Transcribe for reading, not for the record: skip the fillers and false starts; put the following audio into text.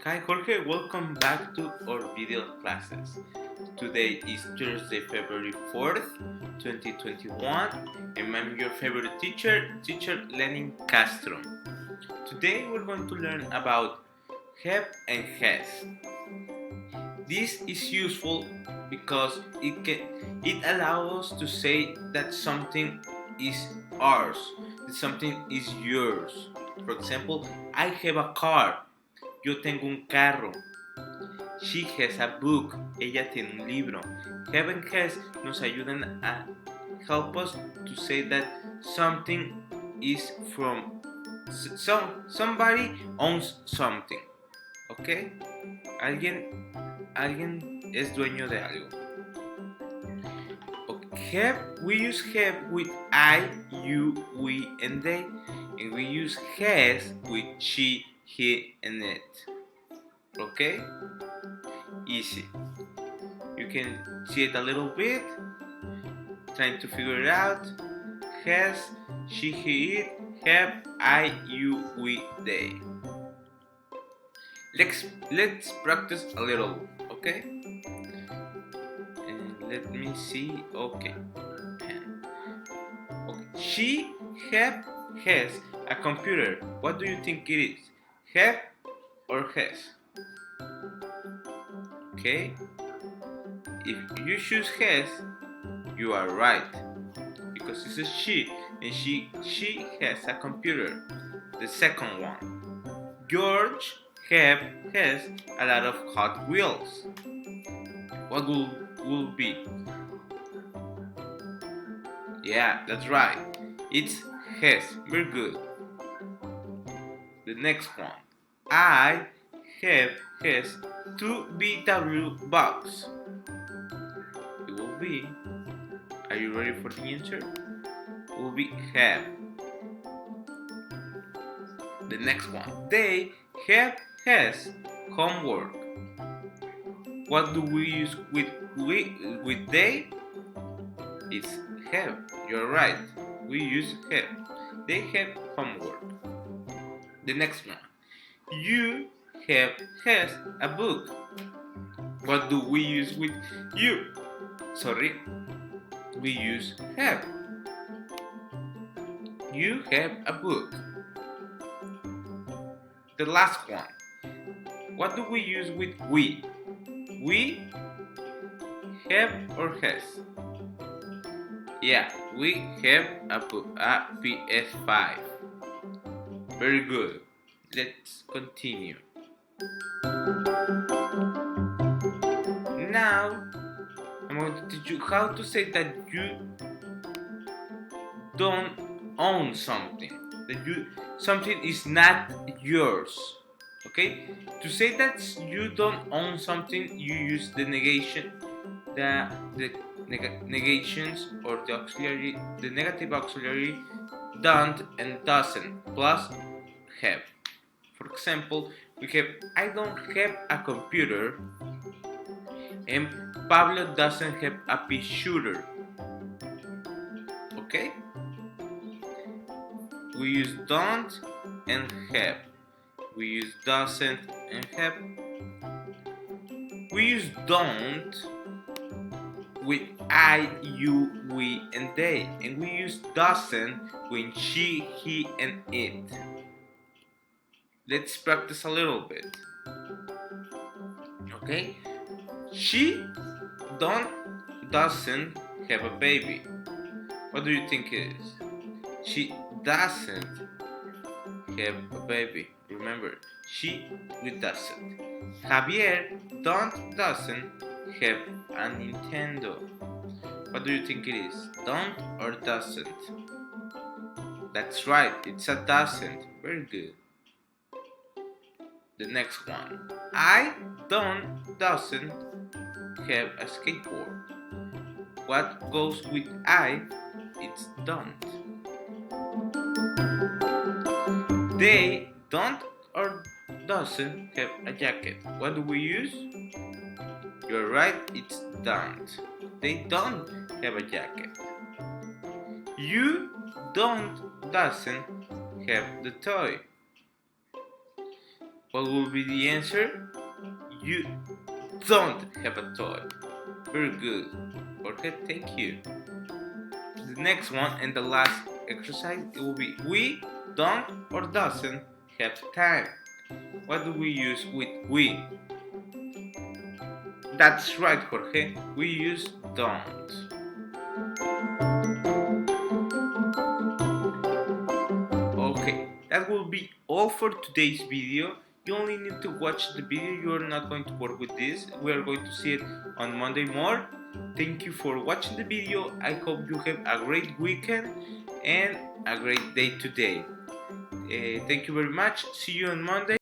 Hi Jorge, welcome back to our video classes. Today is Thursday, February 4th, 2021, and I'm your favorite teacher Lenin Castro. Today we're going to learn about have and has. This is useful because it allows us to say that something is ours, that something is yours. For example, I have a car. Yo tengo un carro. She has a book. Ella tiene un libro. Have and has nos ayudan a help us to say that something is from somebody owns something. ¿Ok? Alguien es dueño de algo. Okay. Have, we use have with I, you, we, and they, and we use has with she, he, and it. Okay? Easy. You can see it a little bit, trying to figure it out. Has, she, he, it, have, I, you, we, they. Let's practice a little, okay? And let me see. Okay. She has a computer. What do you think it is? Have or has? Okay. If you choose has, you are right, because this is she, and she has a computer. The second one, George has a lot of Hot Wheels. What will be? Yeah, that's right. It's has. Very good. The next one, I has two VW bucks. It will be. Are you ready for the answer? It will be have. The next one, they has homework. What do we use with they? It's have. You're right. We use have. They have homework. The next one, you has a book. What do we use with you? Sorry, we use have. You have a book. The last one, what do we use with we? We have or has? Yeah, we have a PS5. Very good. Let's continue. Now, I'm going to teach you how to say that you don't own something. That something is not yours. Okay? To say that you don't own something, you use the negation, the negations, or the negative auxiliary don't and doesn't plus have. For example, we have I don't have a computer and Pablo doesn't have a pea shooter. Okay? We use don't and have. We use doesn't and have. We use don't with I, you, we, and they, and we use doesn't when she, he, and it. Let's practice a little bit. Okay? She doesn't have a baby. What do you think it is? She doesn't have a baby. Remember, she doesn't. Javier doesn't have a Nintendo. What do you think it is? Don't or doesn't? That's right, it's a doesn't. Very good. The next one. I doesn't have a skateboard. What goes with I? It's don't. They don't or doesn't have a jacket. What do we use? You're right, it's don't. They don't have a jacket. You doesn't have the toy. What will be the answer? You don't have a toy. Very good. Jorge, thank you. The next one and the last exercise, it will be we don't or doesn't have time. What do we use with we? That's right, Jorge. We use don't. Okay, that will be all for today's video. You only need to watch the video. You are not going to work with this. We are going to see it on Monday more. Thank you for watching the video. I hope you have a great weekend and a great day today. Thank you very much. See you on Monday.